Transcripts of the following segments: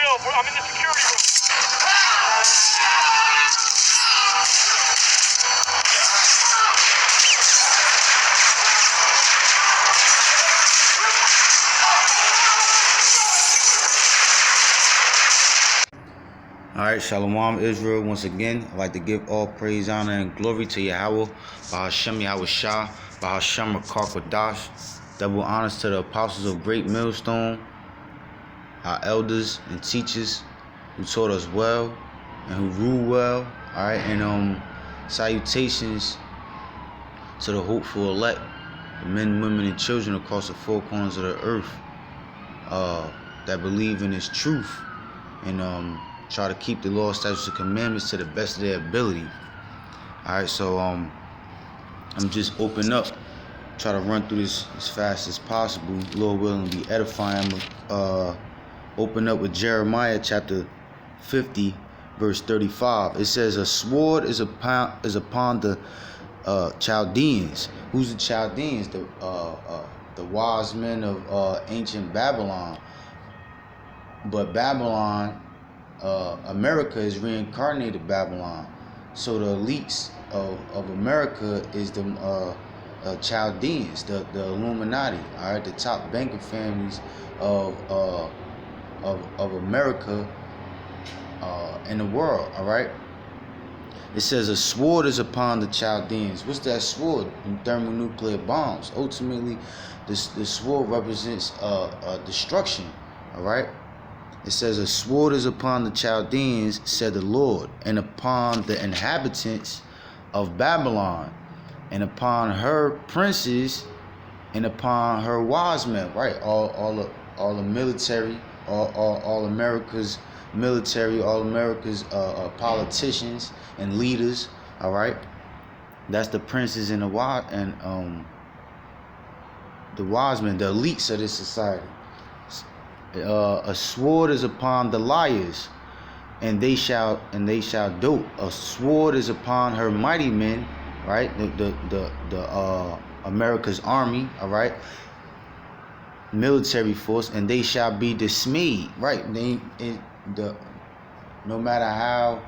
chill, bro. I'm in the security room. Alright, Shalom Israel. Once again, I'd like to give all praise, honor, and glory to Yahweh, Bahashem Yahweh Shah, Bahashem Rakar Double honors to the apostles of Great Millstone, our elders and teachers who taught us well and who rule well. Alright, and salutations to the hopeful elect, the men, women, and children across the four corners of the earth that believe in His truth and try to keep the law, statutes, and commandments to the best of their ability. Alright, so I'm just open up, try to run through this as fast as possible. Lord willing, be edifying. Open up with Jeremiah chapter 50, verse 35. It says, "A sword is upon the Chaldeans." Who's the Chaldeans? The wise men of ancient Babylon. But Babylon, America is reincarnated Babylon. So the elites of America is the Chaldeans, the Illuminati. All right, the top banking families of America in the world. All right. It says a sword is upon the Chaldeans. What's that sword? Thermonuclear bombs. Ultimately, the sword represents destruction. All right. It says, "A sword is upon the Chaldeans, said the Lord, and upon the inhabitants of Babylon, and upon her princes, and upon her wise men." Right, all the military, all America's military, all America's politicians and leaders. All right, that's the princes and the wise men, the elites of this society. A sword is upon the liars, and they shall dote. A sword is upon her mighty men, right? The America's army, all right, military force, and they shall be dismayed, right? No matter how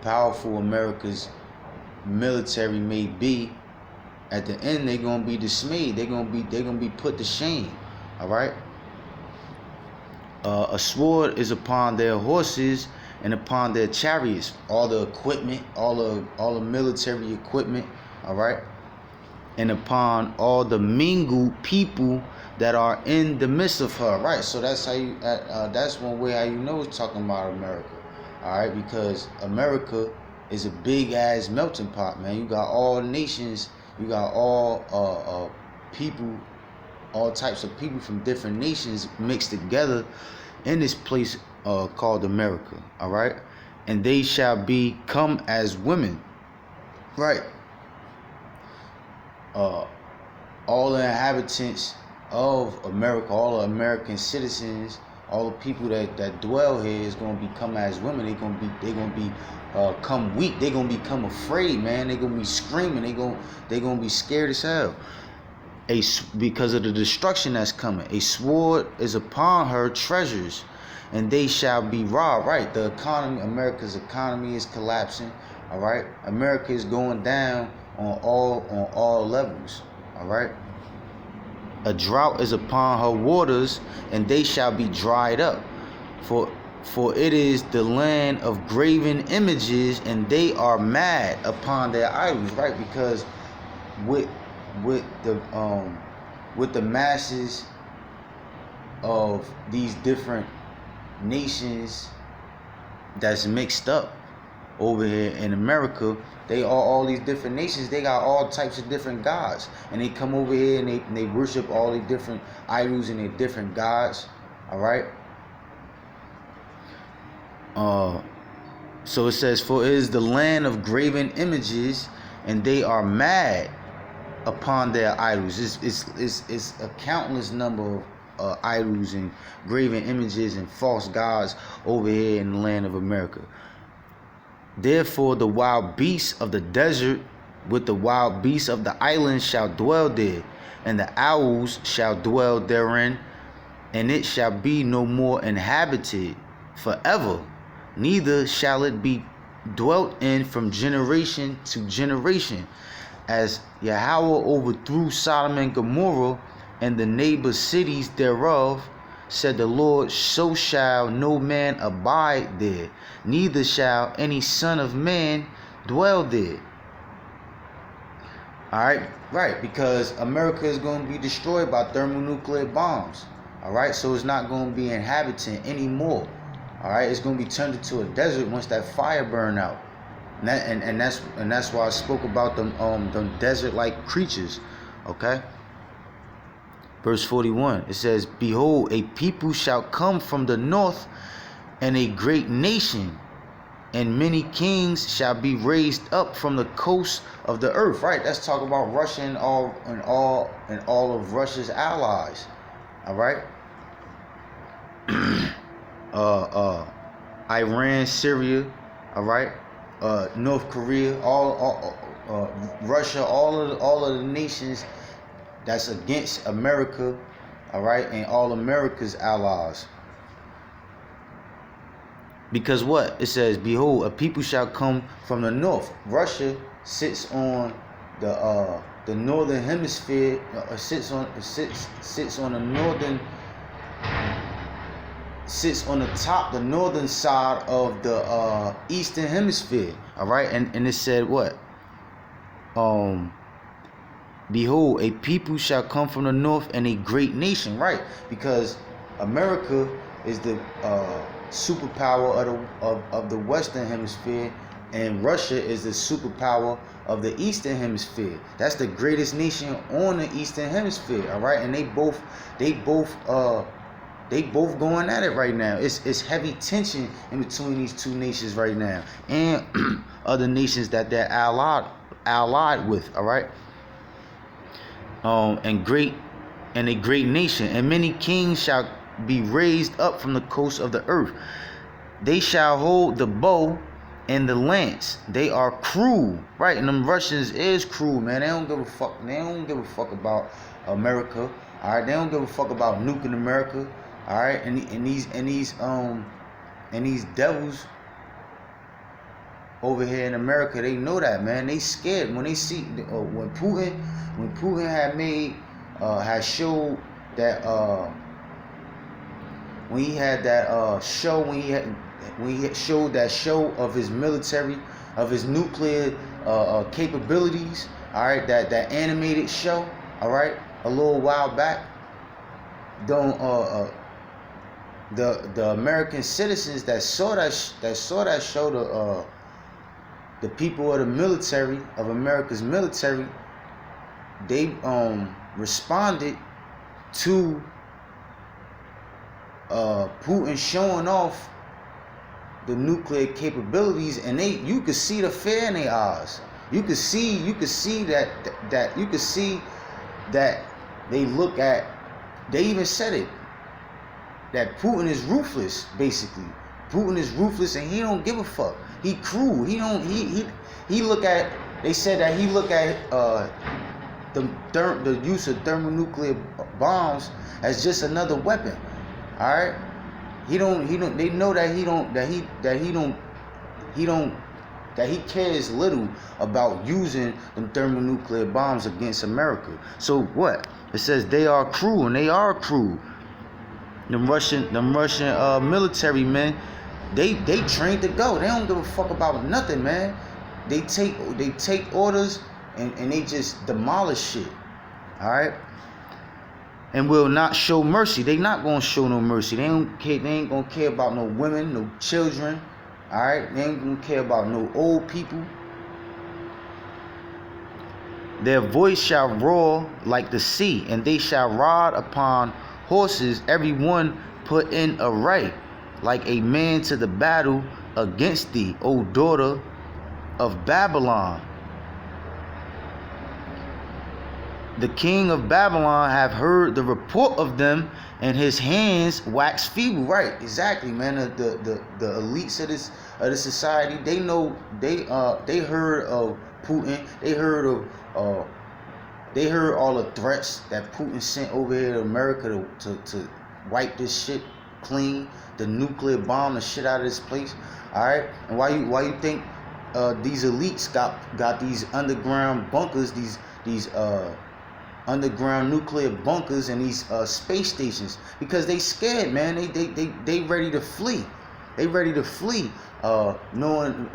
powerful America's military may be, at the end they're gonna be dismayed. They're gonna be put to shame, all right. A sword is upon their horses and upon their chariots, all the equipment, all the military equipment, all right, and upon all the mingled people that are in the midst of her, right? So that's how you. That's one way how you know it's talking about America, all right, because America is a big ass melting pot, man. You got all nations, you got all people. All types of people from different nations mixed together in this place called America, all right? And they shall become as women, right? All the inhabitants of America, all the American citizens, all the people that dwell here is gonna become as women. They're gonna become weak. They're gonna become afraid, man. They're gonna be screaming. They're gonna be scared as hell. Because of the destruction that's coming. A sword is upon her treasures, and they shall be robbed. Right, the economy, America's economy is collapsing. All right, America is going down on all levels. All right. A drought is upon her waters, and they shall be dried up. For it is the land of graven images, and they are mad upon their idols. Right, because with the masses of these different nations that's mixed up over here in America, all these different nations, they got all types of different gods, and they come over here and they worship all these different idols and their different gods. All right. So it says, "For it is the land of graven images, and they are mad upon their idols." It's a countless number of idols and graven images and false gods over here in the land of America. "Therefore the wild beasts of the desert with the wild beasts of the islands shall dwell there, and the owls shall dwell therein, and it shall be no more inhabited forever, neither shall it be dwelt in from generation to generation. As Yahweh overthrew Sodom and Gomorrah and the neighbor cities thereof, said the Lord, so shall no man abide there, neither shall any son of man dwell there. Alright, right, because America is going to be destroyed by thermonuclear bombs. Alright, so it's not going to be inhabited anymore. Alright, it's going to be turned into a desert once that fire burn out. And that's why I spoke about them desert-like creatures. Okay. Verse 41, it says, behold, a people shall come from the north, and a great nation, and many kings shall be raised up from the coast of the earth. Right, that's talking about Russia and all of Russia's allies. All right. Iran, Syria, all right, North Korea, all Russia, all of the nations that's against America, all right, and all America's allies. Because what? It says, behold, a people shall come from the north. Russia sits on the northern hemisphere, sits on the northern, sits on the top, the northern side of the eastern hemisphere. All right, and it said what? Behold, a people shall come from the north, and a great nation. Right, because America is the superpower of the western hemisphere, and Russia is the superpower of the eastern hemisphere. That's the greatest nation on the eastern hemisphere. All right, and they both going at it right now. It's heavy tension in between these two nations right now, and other nations that they're allied with. All right. And a great nation, and many kings shall be raised up from the coast of the earth. They shall hold the bow and the lance. They are cruel, right? And them Russians is cruel, man. They don't give a fuck. They don't give a fuck about America. All right, they don't give a fuck about nuking America. All right, and these devils over here in America, they know that, man. They scared when they see when Putin had made had showed that when he had that show, when he showed that show of his military, of his nuclear capabilities. All right, that animated show. All right, a little while back. The American citizens that saw that show, the people of the military, of America's military, they responded to Putin showing off the nuclear capabilities, and you could see the fear in their eyes. You could see that they look at. They even said it, that Putin is ruthless. Basically, Putin is ruthless, and he don't give a fuck. He cruel. He look at. They said that he look at the use of thermonuclear bombs as just another weapon. All right. He don't. They know that he cares little about using them thermonuclear bombs against America. So what? It says they are cruel, and they are cruel. Them Russian military men, they trained to go. They don't give a fuck about nothing, man. They take orders and they just demolish shit. All right. And will not show mercy. They not gonna show no mercy. They don't care. They ain't gonna care about no women, no children. All right. They ain't gonna care about no old people. Their voice shall roar like the sea, and they shall ride upon horses, every one put in array, like a man to the battle against thee, O daughter of Babylon. The king of Babylon have heard the report of them, and his hands wax feeble. Right, exactly, man. The elites of this society, they know, they heard of Putin. They heard all the threats that Putin sent over here to America to wipe this shit clean, the nuclear bomb the shit out of this place. All right, and why you think these elites got these underground bunkers, these underground nuclear bunkers and these space stations? Because they scared, man. They ready to flee. They ready to flee, knowing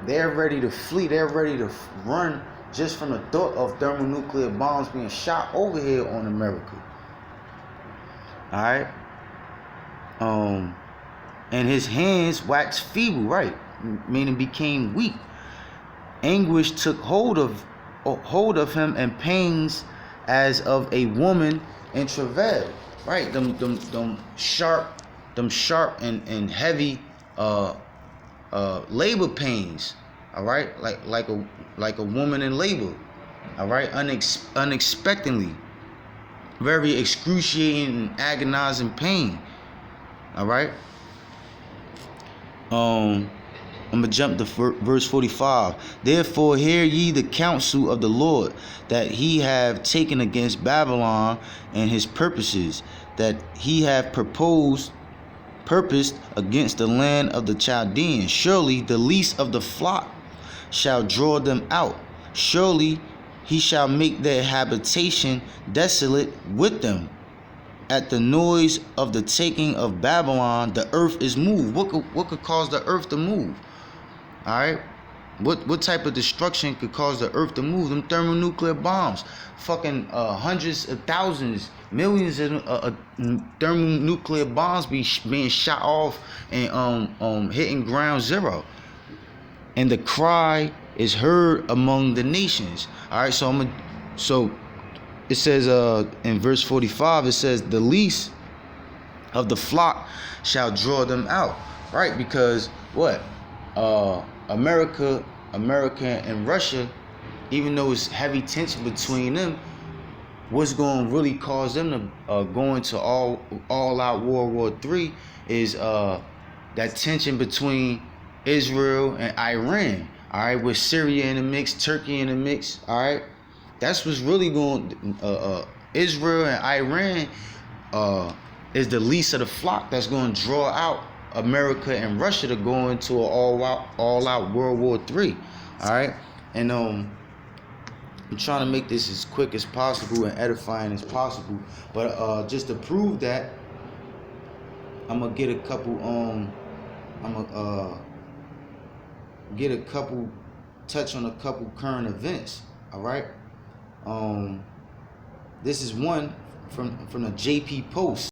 they're ready to flee. They're ready to run just from the thought of thermonuclear bombs being shot over here on America. All right. And his hands waxed feeble, right? Meaning became weak. Anguish took hold of him, and pains as of a woman in travail. Right? Them sharp and heavy labor pains. All right, like a woman in labor. All right, unexpectedly, very excruciating and agonizing pain. All right. I'm gonna jump to verse 45. Therefore hear ye the counsel of the Lord, that he have taken against Babylon, and his purposes that he have purposed against the land of the Chaldeans. Surely the least of the flock shall draw them out. Surely he shall make their habitation desolate with them. At the noise of the taking of Babylon, the earth is moved. What could cause the earth to move? All right. What type of destruction could cause the earth to move? Them thermonuclear bombs, fucking hundreds of thousands, millions of thermonuclear bombs being shot off and hitting ground zero. And the cry is heard among the nations. All right. So it says in verse 45, it says the least of the flock shall draw them out. Right? Because what? America and Russia, even though it's heavy tension between them, what's going to really cause them to go into all out World War III is that tension between Israel and Iran. All right, with Syria in the mix, Turkey in the mix. All right, that's what's really going. Israel and Iran is the least of the flock that's going to draw out America and Russia to go into an all out World War III. All right, and I'm trying to make this as quick as possible and edifying as possible. But just to prove that, I'm gonna get a couple. Touch on a couple current events. All right. This is one from the JP Post.